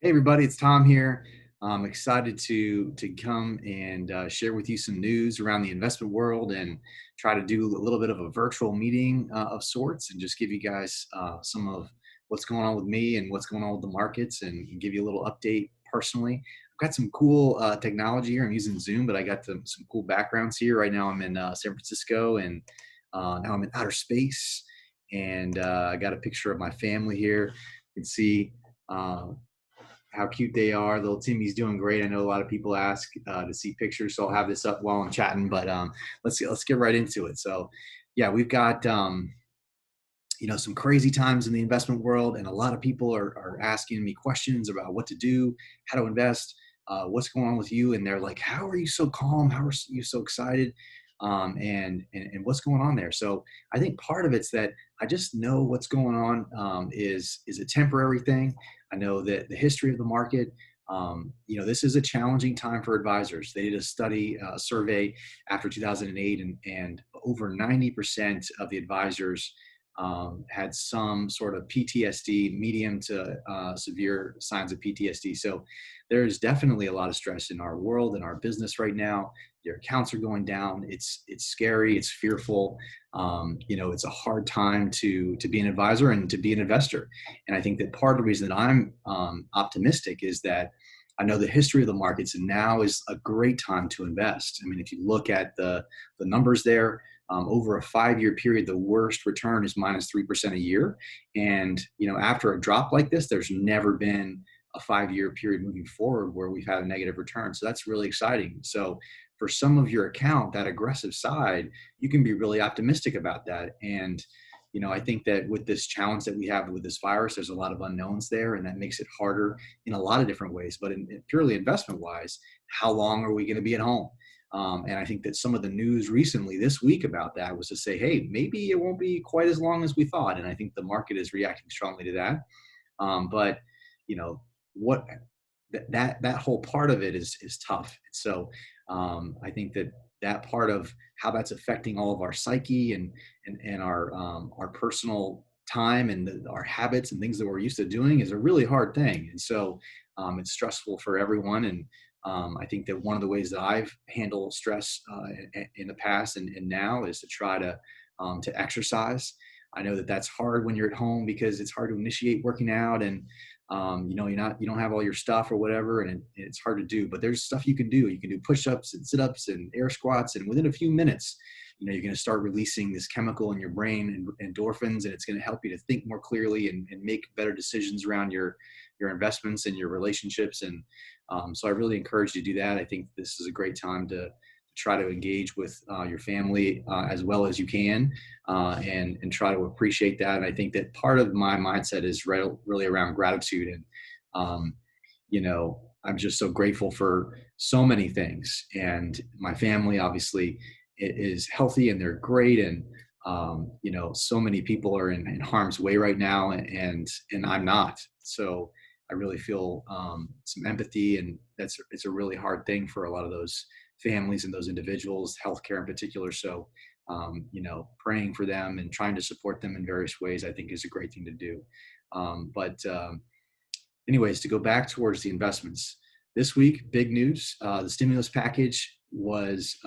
Hey everybody, it's Tom here. I'm excited to come and share with you some news around the investment world and try to do a little bit of a virtual meeting of sorts and just give you guys some of what's going on with me and what's going on with the markets and give you a little update personally. I've got some cool technology here. I'm using Zoom, but I got some cool backgrounds here. Right now I'm in San Francisco and now I'm in outer space, and I got a picture of my family here. You can see uh, how cute they are. Little Timmy's doing great. I know a lot of people ask to see pictures, so I'll have this up while I'm chatting. But let's get right into it. So, yeah, we've got some crazy times in the investment world, and a lot of people are asking me questions about what to do, how to invest, what's going on with you, and they're like, "How are you so calm? How are you so excited?" And what's going on there? So I think part of it's that I just know what's going on is a temporary thing. I know that the history of the market. This is a challenging time for advisors. They did a study, survey after 2008, and over 90% of the advisors had some sort of PTSD, medium to severe signs of PTSD. So there's definitely a lot of stress in our world and our business right now. Your accounts are going down. It's scary. It's fearful. It's a hard time to be an advisor and to be an investor. And I think that part of the reason that I'm optimistic is that I know the history of the markets, and now is a great time to invest. I mean, if you look at the numbers there, over a 5-year period, the worst return is -3% a year. And after a drop like this, there's never been a 5-year period moving forward where we've had a negative return. So that's really exciting. So for some of your account, that aggressive side, you can be really optimistic about that. And I think that with this challenge that we have with this virus, there's a lot of unknowns there, and that makes it harder in a lot of different ways. But in purely investment wise, how long are we going to be at home? And I think that some of the news recently this week about that was to say, hey, maybe it won't be quite as long as we thought. And I think the market is reacting strongly to that. But you know what that whole part of it is tough. So I think that part of how that's affecting all of our psyche and our personal time and our habits and things that we're used to doing is a really hard thing. And so it's stressful for everyone. And I think that one of the ways that I've handled stress in the past and now is to try to exercise. I know that that's hard when you're at home because it's hard to initiate working out, and you don't have all your stuff or whatever, and it's hard to do. But there's stuff you can do. You can do push-ups and sit-ups and air squats, and within a few minutes, you're going to start releasing this chemical in your brain and endorphins, and it's going to help you to think more clearly and make better decisions around your investments and your relationships. And so I really encourage you to do that. I think this is a great time to try to engage with your family as well as you can, and try to appreciate that. And I think that part of my mindset is really around gratitude. And I'm just so grateful for so many things. And my family obviously is healthy and they're great. And so many people are in harm's way right now, and I'm not. So I really feel some empathy, and it's a really hard thing for a lot of those families and those individuals, healthcare in particular. So, praying for them and trying to support them in various ways, I think is a great thing to do. But anyways, to go back towards the investments this week, big news: the stimulus package was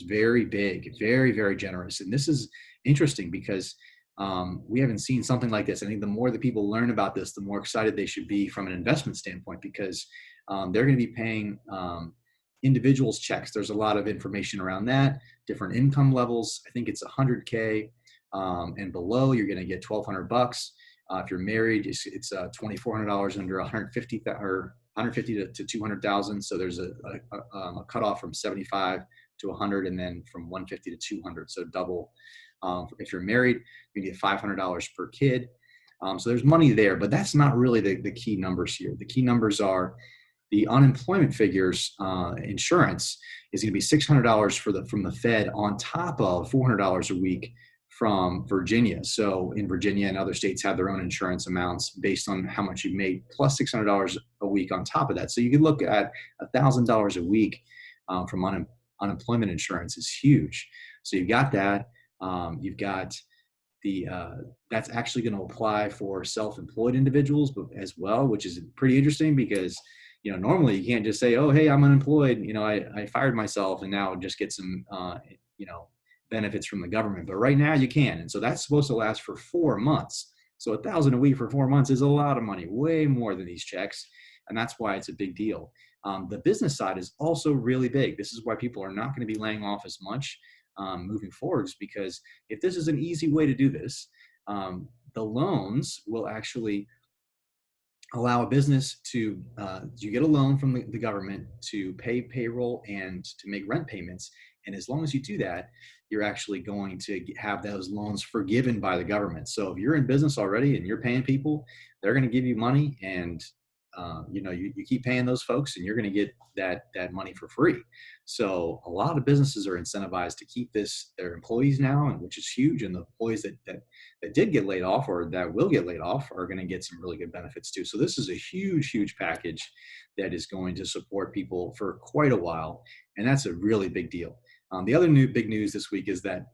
very big, very, very generous. And this is interesting because we haven't seen something like this. I think the more that people learn about this, the more excited they should be from an investment standpoint, because they're going to be paying individuals checks. There's a lot of information around that, different income levels. I think it's 100K and below, you're going to get $1,200. If you're married, it's $2,400 under 150 or 150 to 200,000. So there's a cutoff from 75 to 100, and then from 150 to 200. So double. If you're married, you get $500 per kid. So there's money there, but that's not really the key numbers here. The key numbers are the unemployment figures. Insurance is going to be $600 from the Fed, on top of $400 a week from Virginia. So in Virginia and other states have their own insurance amounts based on how much you made, plus $600 a week on top of that. So you could look at $1,000 a week from unemployment insurance is huge. So you've got that. You've got the that's actually going to apply for self-employed individuals as well, which is pretty interesting because normally you can't just say, oh hey, I'm unemployed, I fired myself and now just get some benefits from the government. But right now you can, and so that's supposed to last for 4 months. So 1,000 a week for 4 months is a lot of money, way more than these checks, and that's why it's a big deal. The business side is also really big. This is why people are not going to be laying off as much moving forwards, because if this is an easy way to do this, the loans will actually allow a business to you get a loan from the government to pay payroll and to make rent payments. And as long as you do that, you're actually going to have those loans forgiven by the government. So if you're in business already and you're paying people, they're going to give you money, and you keep paying those folks and you're going to get that money for free. So a lot of businesses are incentivized to keep their employees now, and which is huge. And the employees that did get laid off or that will get laid off are going to get some really good benefits too. So this is a huge package that is going to support people for quite a while, and that's a really big deal. The other big news this week is that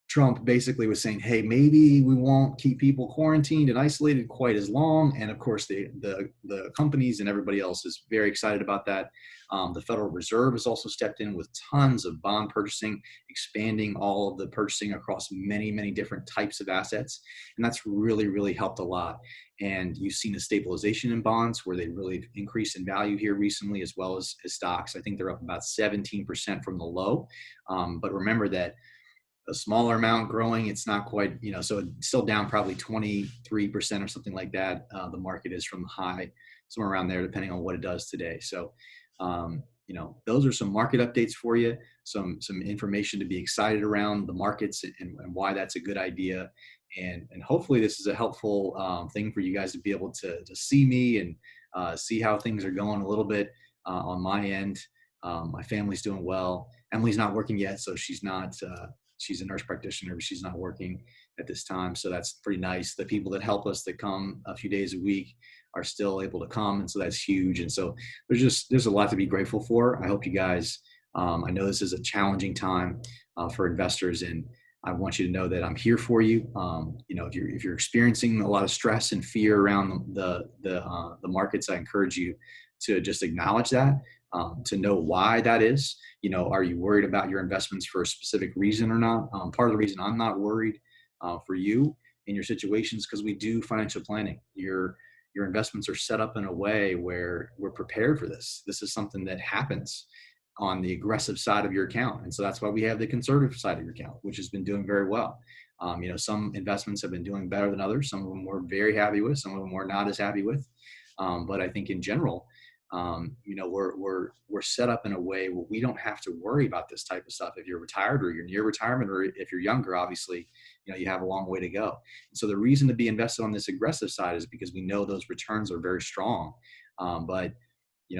Trump basically was saying, hey, maybe we won't keep people quarantined and isolated quite as long. And of course, the companies and everybody else is very excited about that. The Federal Reserve has also stepped in with tons of bond purchasing, expanding all of the purchasing across many different types of assets. And that's really helped a lot. And you've seen a stabilization in bonds where they really increased in value here recently, as well as stocks. I think they're up about 17% from the low. But remember that a smaller amount growing, it's not quite, so it's still down probably 23% or something like that. The market is from the high, somewhere around there, depending on what it does today. So, those are some market updates for you, some information to be excited around the markets and why that's a good idea. And hopefully this is a helpful thing for you guys to be able to see me and see how things are going a little bit on my end. My family's doing well. Emily's not working yet, so she's not, she's a nurse practitioner, but she's not working at this time. So that's pretty nice. The people that help us that come a few days a week are still able to come. And so that's huge. And so there's a lot to be grateful for. I hope you guys, I know this is a challenging time for investors, and I want you to know that I'm here for you. If you're experiencing a lot of stress and fear around the markets, I encourage you to just acknowledge that, to know why that is. Are you worried about your investments for a specific reason or not? Part of the reason I'm not worried for you in your situations, because we do financial planning. Your investments are set up in a way where we're prepared for this. This is something that happens on the aggressive side of your account. And so that's why we have the conservative side of your account, which has been doing very well. Some investments have been doing better than others. Some of them we're very happy with, some of them we're not as happy with. But I think in general, we're set up in a way where we don't have to worry about this type of stuff. If you're retired or you're near retirement, or if you're younger, obviously, you have a long way to go. And so the reason to be invested on this aggressive side is because we know those returns are very strong. But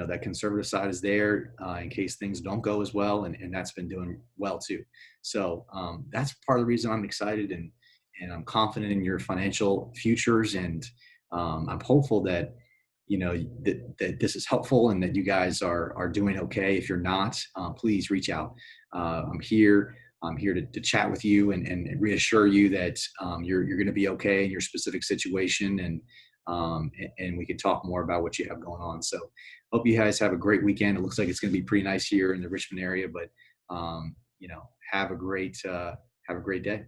that conservative side is there in case things don't go as well, and that's been doing well too. So that's part of the reason I'm excited, and I'm confident in your financial futures, and I'm hopeful that that this is helpful and that you guys are doing okay. If you're not, please reach out. I'm here. I'm here to chat with you and reassure you that you're going to be okay in your specific situation, and we can talk more about what you have going on. So hope you guys have a great weekend. It looks like it's going to be pretty nice here in the Richmond area, but have a great day.